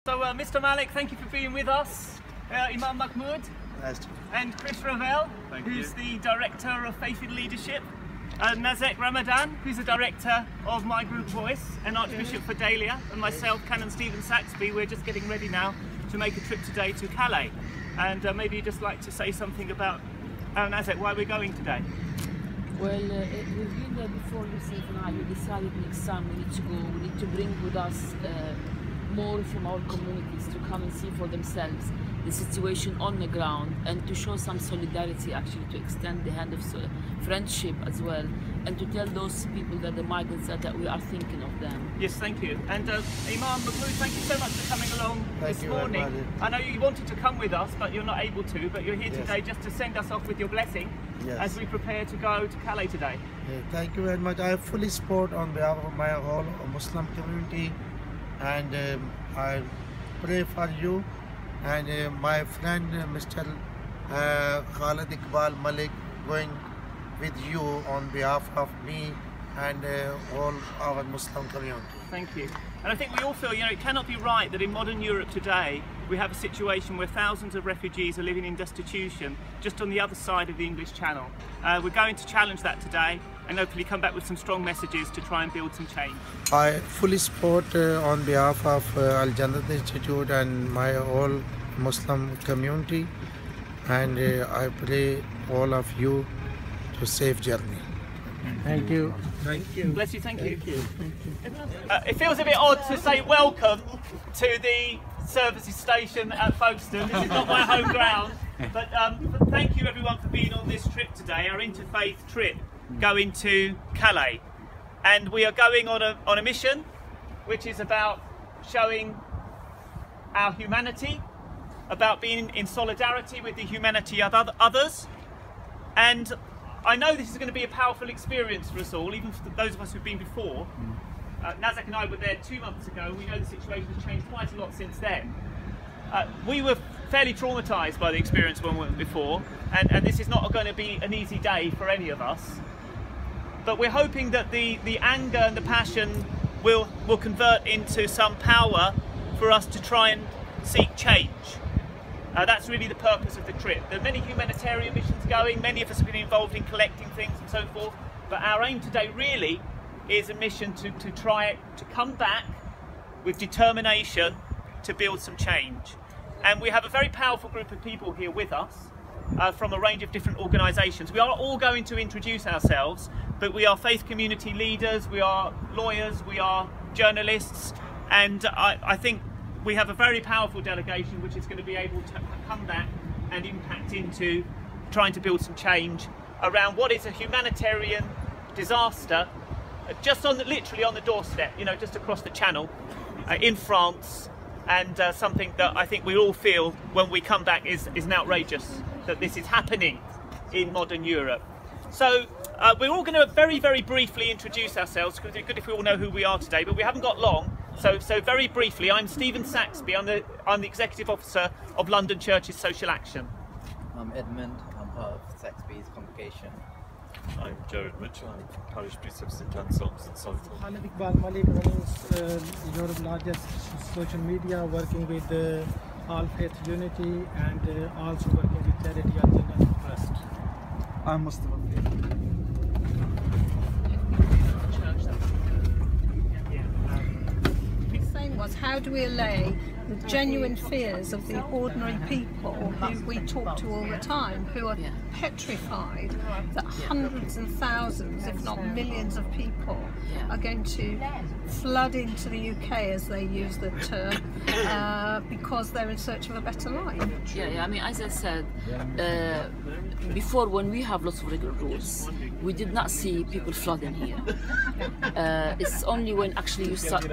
So Mr. Malik, thank you for being with us. Imam Mahmoud and Chris Ravel, who's the Director of Faith in Leadership. Nazek Ramadan, who's the Director of My Group Voice, and Archbishop Fidelia, and myself, Canon Stephen Saxby. We're just getting ready now to make a trip today to Calais. And maybe you'd just like to say something about, Nazek, why we're going today. Well, we've been there before, Yusuf and I. We decided next time we need to go. We need to bring with us more from our communities to come and see for themselves the situation on the ground, and to show some solidarity, actually to extend the hand of friendship as well, and to tell those people that the migrants that we are thinking of them. Yes, thank you. And Imam Mahmoud, thank you so much for coming along this morning. Everybody. I know you wanted to come with us, but you're not able to, but you're here today just to send us off with your blessing as we prepare to go to Calais today. Thank you very much. I fully support on behalf of my whole Muslim community, and I pray for you and my friend Mr. Khalid Iqbal Malik, going with you on behalf of me and all our Muslim community. Thank you. And I think we all feel, it cannot be right that in modern Europe today we have a situation where thousands of refugees are living in destitution just on the other side of the English Channel. We're going to challenge that today and hopefully come back with some strong messages to try and build some change. I fully support on behalf of Al Jannat Institute and my whole Muslim community, and I pray all of you to safe journey. Thank you. Thank you. Bless you. Thank you. It feels a bit odd to say welcome to the services station at Folkestone. This is not my home ground, but thank you everyone for being on this trip today, our interfaith trip going to Calais. And we are going on a mission which is about showing our humanity, about being in solidarity with the humanity of others. And I know this is going to be a powerful experience for us all, even for those of us who've been before. Nazek and I were there 2 months ago. We know the situation has changed quite a lot since then. We were fairly traumatised by the experience when we went before, and this is not going to be an easy day for any of us. But we're hoping that the anger and the passion will convert into some power for us to try and seek change. That's really the purpose of the trip. There are many humanitarian missions going, many of us have been involved in collecting things and so forth, but our aim today really is a mission to try to come back with determination to build some change. And we have a very powerful group of people here with us from a range of different organisations. We are all going to introduce ourselves, but we are faith community leaders, we are lawyers, we are journalists, and I think we have a very powerful delegation which is going to be able to come back and impact into trying to build some change around what is a humanitarian disaster just literally on the doorstep, just across the channel in France, and something that I think we all feel when we come back is outrageous that this is happening in modern Europe. So we're all going to very, very briefly introduce ourselves, because it's good if we all know who we are today, but we haven't got long. So very briefly, I'm Stephen Saxby. I'm the Executive Officer of London Church's Social Action. I'm Edmund. I'm part of Saxby's congregation. I'm Jared Mitchell. I'm Parish Priest of St. Anselm's in Solihull. Khalid Iqbal Malik runs Europe's largest social media, working with All Faith Unity and also working with charity Al Jannat Trust. I'm Mustafa. Was how do we allay the genuine fears of the ordinary people who we talk to all the time, who are petrified that hundreds and thousands, if not millions of people are going to flood into the UK, as they use the term, because they're in search of a better life. I mean, as I said, before, when we have lots of regular routes, we did not see people flooding here. It's only when actually you start to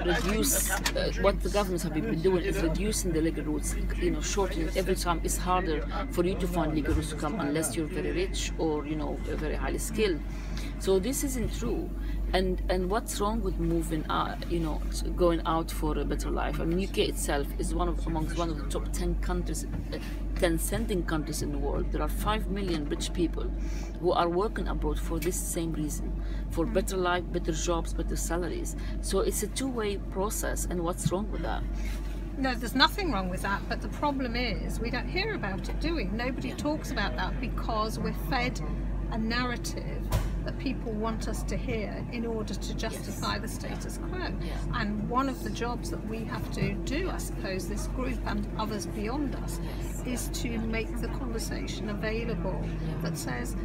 reduce what the governments have been doing is reducing the legal routes, shortening every time. It's harder for you to find legal routes to come unless you're very rich or very highly skilled. So this isn't true. And what's wrong with moving, going out for a better life? I mean, UK itself is amongst one of the top 10 countries, 10 sending countries in the world. There are 5 million rich people who are working abroad for this same reason, for better life, better jobs, better salaries. So it's a two-way process, and what's wrong with that? No, there's nothing wrong with that, but the problem is we don't hear about it, do we? Nobody talks about that because we're fed a narrative that people want us to hear in order to justify the status quo. And one of the jobs that we have to do, I suppose, this group and others beyond us, is to make the conversation available that says,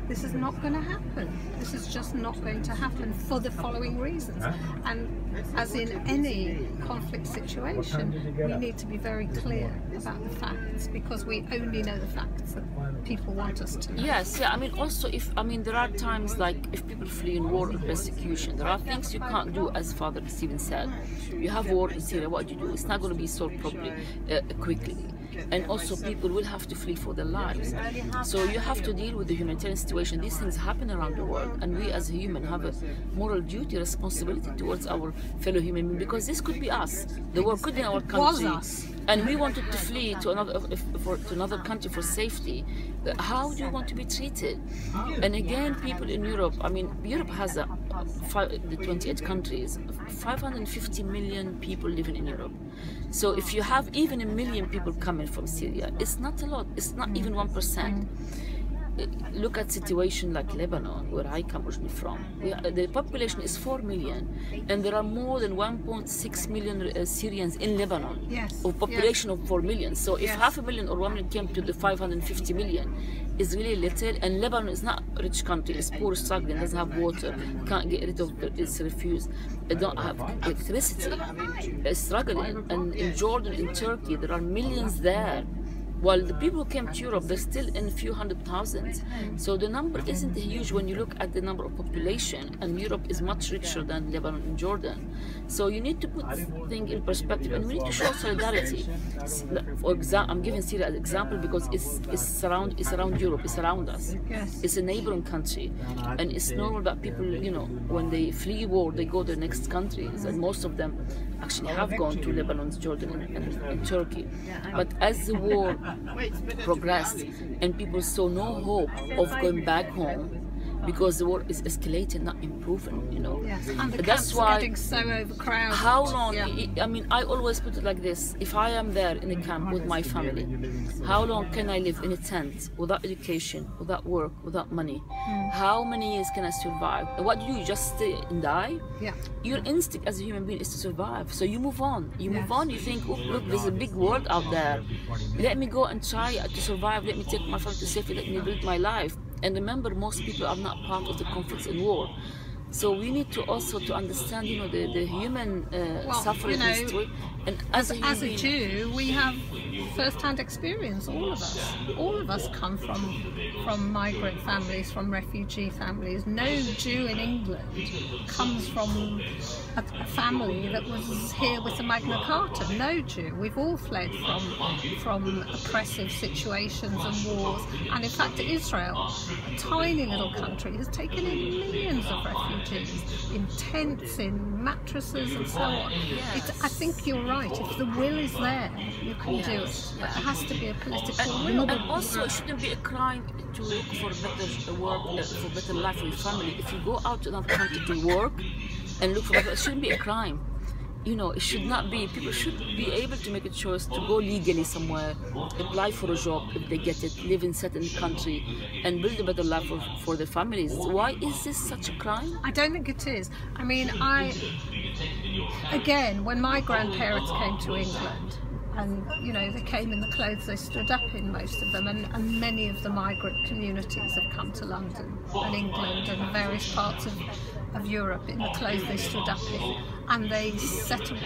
this is not going to happen. This is just not going to happen for the following reasons. And as in any conflict situation, we need to be very clear about the facts, because we only know the facts that people want us to know. Yes, yeah. I mean, also, there are times like if people flee in war or persecution, there are things you can't do, as Father Stephen said. You have war in Syria, what do you do? It's not going to be solved properly, quickly. And also people will have to flee for their lives. So you have to deal with the humanitarian situation. These things happen around the world, and we as a human have a moral duty, responsibility towards our fellow human beings, because this could be us. The war could be in our country, and we wanted to flee to another country for safety. How do you want to be treated? And again, people in Europe, I mean, Europe has the 28 countries, 550 million people living in Europe. So if you have even 1 million people coming from Syria, it's not a lot, it's not even 1%. Look at situation like Lebanon, where I come originally from. The population is 4 million, and there are more than 1.6 million Syrians in Lebanon, a population of 4 million. So if 500,000 or 1 million came to the 550 million, is really little. And Lebanon is not a rich country, it's poor, struggling, doesn't have water, can't get rid of its refuse, they don't have electricity, it's struggling. And in Jordan, in Turkey, there are millions there. While the people who came to Europe, they're still in a few hundred thousands. So the number isn't huge when you look at the number of population, and Europe is much richer than Lebanon and Jordan. So you need to put things in perspective, and we need to show solidarity. For example, I'm giving Syria as an example because it's around Europe, it's around us. It's a neighboring country, and it's normal that people, when they flee war, they go to the next countries, and most of them actually have gone to Lebanon, Jordan, and Turkey. But as the war progressed and people saw no hope of going back home, because the war is escalating, not improving, And the that's camps why getting so overcrowded. How long? I mean, I always put it like this: if I am there in a camp with my family, how long can I live in a tent without education, without work, without money? How many years can I survive? What do? You just stay and die? Your instinct as a human being is to survive, so you move on. You move on. You think, oh, look, there's a big world out there. Let me go and try to survive. Let me take my family to safety. Let me build my life. And remember, most people are not part of the conflicts and war. So we need to also to understand, the human suffering history. And as a Jew, we have first-hand experience. All of us come from migrant families, from refugee families. No Jew in England comes from a family that was here with the Magna Carta. No Jew. We've all fled from oppressive situations and wars. And in fact, Israel, a tiny little country, has taken in millions of refugees in tents, in mattresses, and so on. I think you're right. If the will is there, you can do it. But it has to be a political will. And also, it shouldn't be a crime to look for better work, for better life for your family. If you go out to another country to work and look for better, it shouldn't be a crime. It should not be. People should be able to make a choice to go legally somewhere, apply for a job if they get it, live in a certain country, and build a better life for their families. Why is this such a crime? I don't think it is. I mean, again, when my grandparents came to England, and they came in the clothes they stood up in, most of them, and many of the migrant communities have come to London and England and various parts of Europe in the clothes they stood up in, and they set up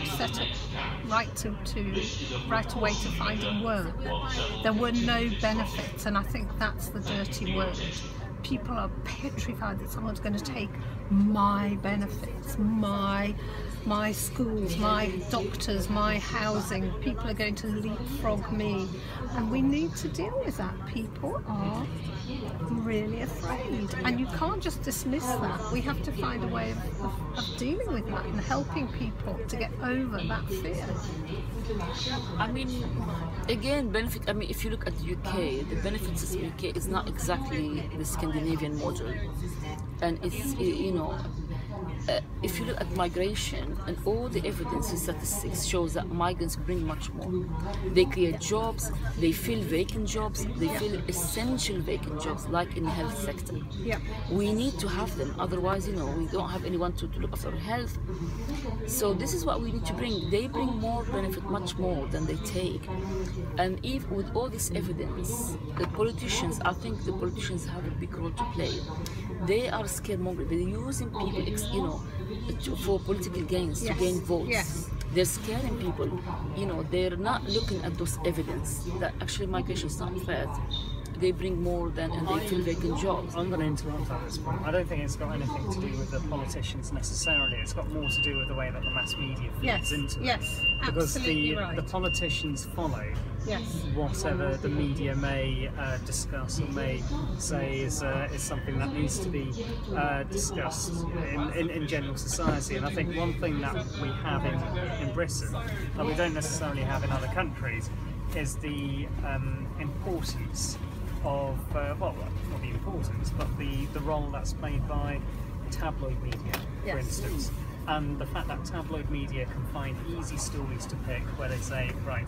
right away to finding work. There were no benefits, and I think that's the dirty word. People are petrified that someone's going to take my benefits, my my schools, my doctors, my housing. People are going to leapfrog me, and we need to deal with that. People are really afraid, and you can't just dismiss that. We have to find a way of dealing with that and helping people to get over that fear. I mean, again, benefit. I mean, if you look at the UK, the benefit system in the UK is not exactly the Scandinavian model, and it's, you know, if you look at migration, and all the evidence and statistics shows that migrants bring much more. They create jobs, they fill vacant jobs, they fill essential vacant jobs, like in the health sector. Yeah. We need to have them, otherwise, you know, we don't have anyone to look after our health. So this is what we need to bring. They bring more benefit, much more than they take. And if with all this evidence, the politicians, I think the politicians have a big role to play. They are scaremongering. They're using people, you know, for political gains, to gain votes. Yes. They're scaring people. You know, they're not looking at those evidence that actually migration is not fair. They bring more than, and they fill vacant jobs. I'm going to interrupt at this point. I don't think it's got anything to do with the politicians necessarily. It's got more to do with the way that the mass media feeds into it. Yes, because absolutely right. the politicians follow Yes. whatever the media may discuss or may say is something that needs to be discussed in general society. And I think one thing that we have in Britain that we don't necessarily have in other countries is the importance of, well, not the importance, but the role that's played by tabloid media, for instance. And the fact that tabloid media can find easy stories to pick where they say, right,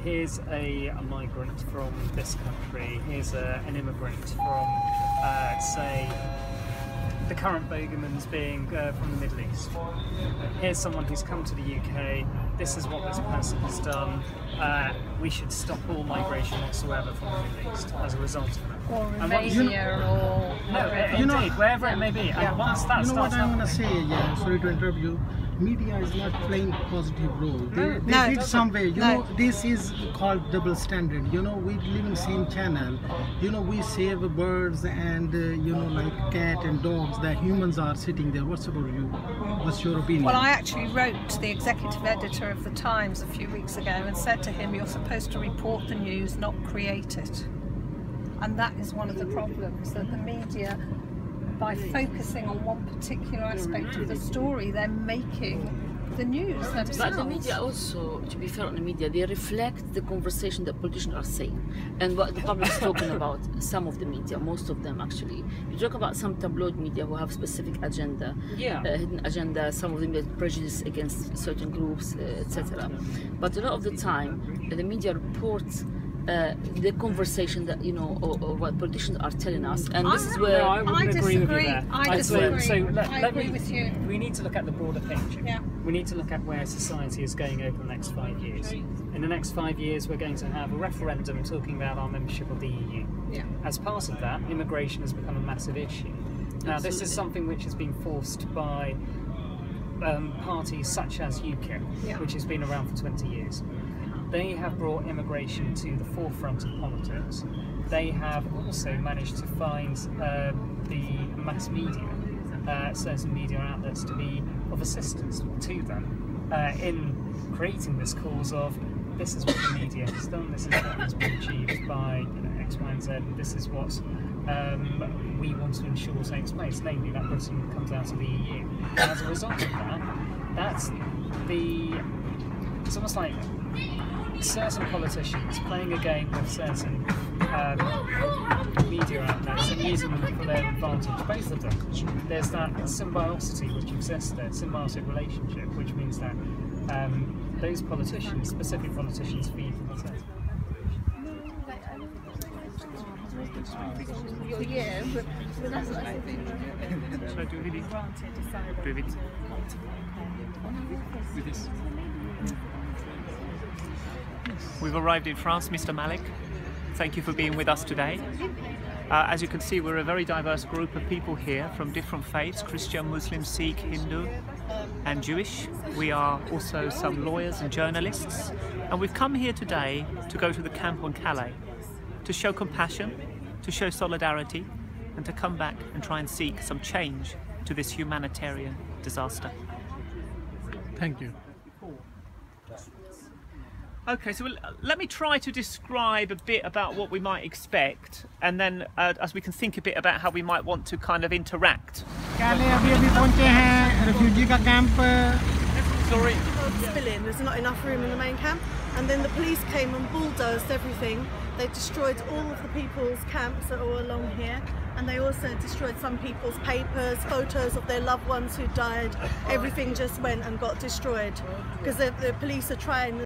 here's a migrant from this country, here's an immigrant from, say, the current boogeyman's being from the Middle East. Here's someone who's come to the UK, this is what this person has done, we should stop all migration whatsoever from the Middle East as a result of that. Or Romania, or... No, indeed, wherever it may be. And once that You know what starts I want to happening, say, yeah, sorry to interrupt you, media is not playing a positive role. They No, did some way, you know, this is called double standard. You know, we live in the same channel. You know, we save birds and, you know, like cat and dogs, that humans are sitting there. What's about you? What's your opinion? Well, I actually wrote to the executive editor of The Times a few weeks ago and said to him, you're supposed to report the news, not create it. And that is one of the problems, that the media, by focusing on one particular aspect of the story, they're making the news themselves. But the media also, to be fair on the media, they reflect the conversation that politicians are saying and what the public is talking about. Some of the media, most of them actually. You talk about some tabloid media who have specific agenda, hidden agenda, some of them have prejudice against certain groups, etc. But a lot of the time, the media reports the conversation that, you know, or what politicians are telling us, and this is where I wouldn't agree with you there. I disagree. So I agree with you. We need to look at the broader picture. Yeah. We need to look at where society is going over the next 5 years. In the next 5 years, we're going to have a referendum talking about our membership of the EU. Yeah. As part of that, immigration has become a massive issue. Now, this is something which has been forced by parties such as UKIP, which has been around for 20 years. They have brought immigration to the forefront of politics. They have also managed to find the mass media, certain media outlets, to be of assistance to them in creating this cause of, this is what the media has done, this is what has been achieved by, you know, X, Y and Z, and this is what we want to ensure takes place, namely that Britain comes out of the EU. And as a result of that, it's almost like certain politicians playing a game with certain media outlets and using them for their advantage, both of them. There's that symbiosity which exists there, symbiotic relationship, which means that those politicians, specific politicians, feed from the centre. Should I do a video? Do a video. With this. We've arrived in France, Mr. Malik. Thank you for being with us today. As you can see, we're a very diverse group of people here from different faiths: Christian, Muslim, Sikh, Hindu and Jewish. We are also some lawyers and journalists, and we've come here today to go to the camp on Calais, to show compassion, to show solidarity, and to come back and try and seek some change to this humanitarian disaster. Thank you. Okay, so let me try to describe a bit about what we might expect, and then as we can think a bit about how we might want to kind of interact. Calais अभी पहुंचे हैं refugee का camp. Sorry. Spilling. There's not enough room in the main camp, and then the police came and bulldozed everything. They destroyed all of the people's camps that are along here, and they also destroyed some people's papers, photos of their loved ones who died. Everything just went and got destroyed because the police are trying